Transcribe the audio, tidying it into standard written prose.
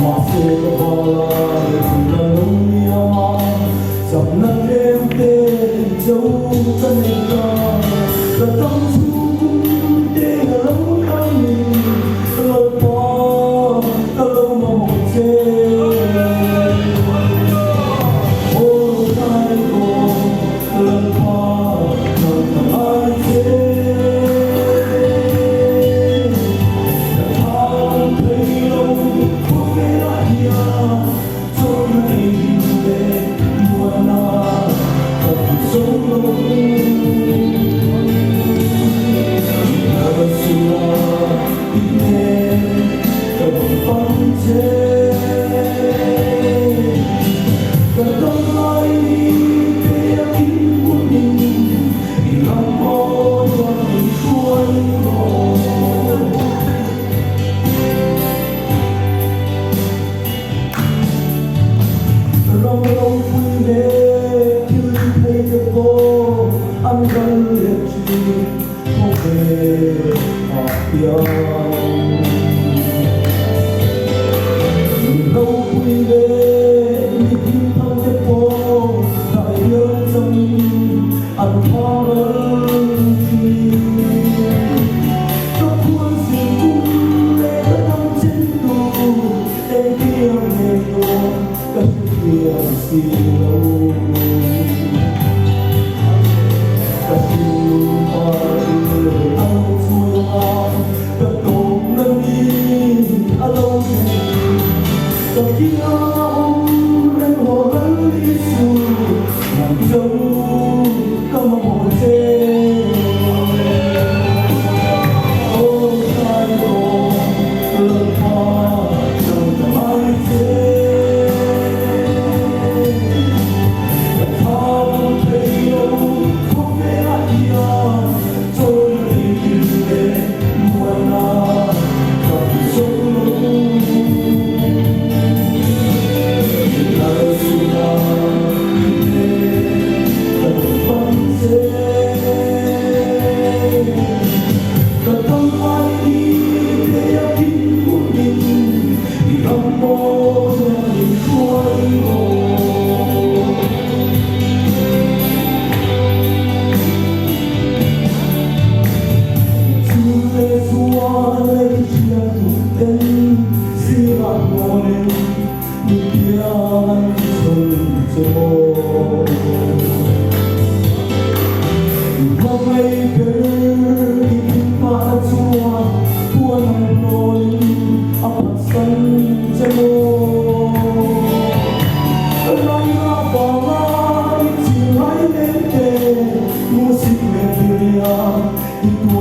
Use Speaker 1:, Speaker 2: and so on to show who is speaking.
Speaker 1: Ma se lo parlare sulla non mia mano Giọng nắng đêm tên dấu chân hình ta Là tâm xuống để là lâu tháng mình Lời qua ta lâu mà một chê Ôi ai cô lần qua lần thầm ai chê Thang thấy lâu không nghe lại nhà Cho này về buồn à thật sống lâu Hãy anh vẫn liệt chi không về học yêu lâu quy về những thăng kết phố lại nhớ trong anh khó lớn khi có cuốn sự cung lệ đã nằm trên tù để kia nghề đồ các kia xì lâu Khi ông lên hồ vẫn đi xuôi Nằm dấu có một chê Ôi ai đồ lần hoa chẳng thầm ai chê Đã thăm thấy đâu không thể lại nhờ Trôi đi về muôn nào Cảm xúc Music media itu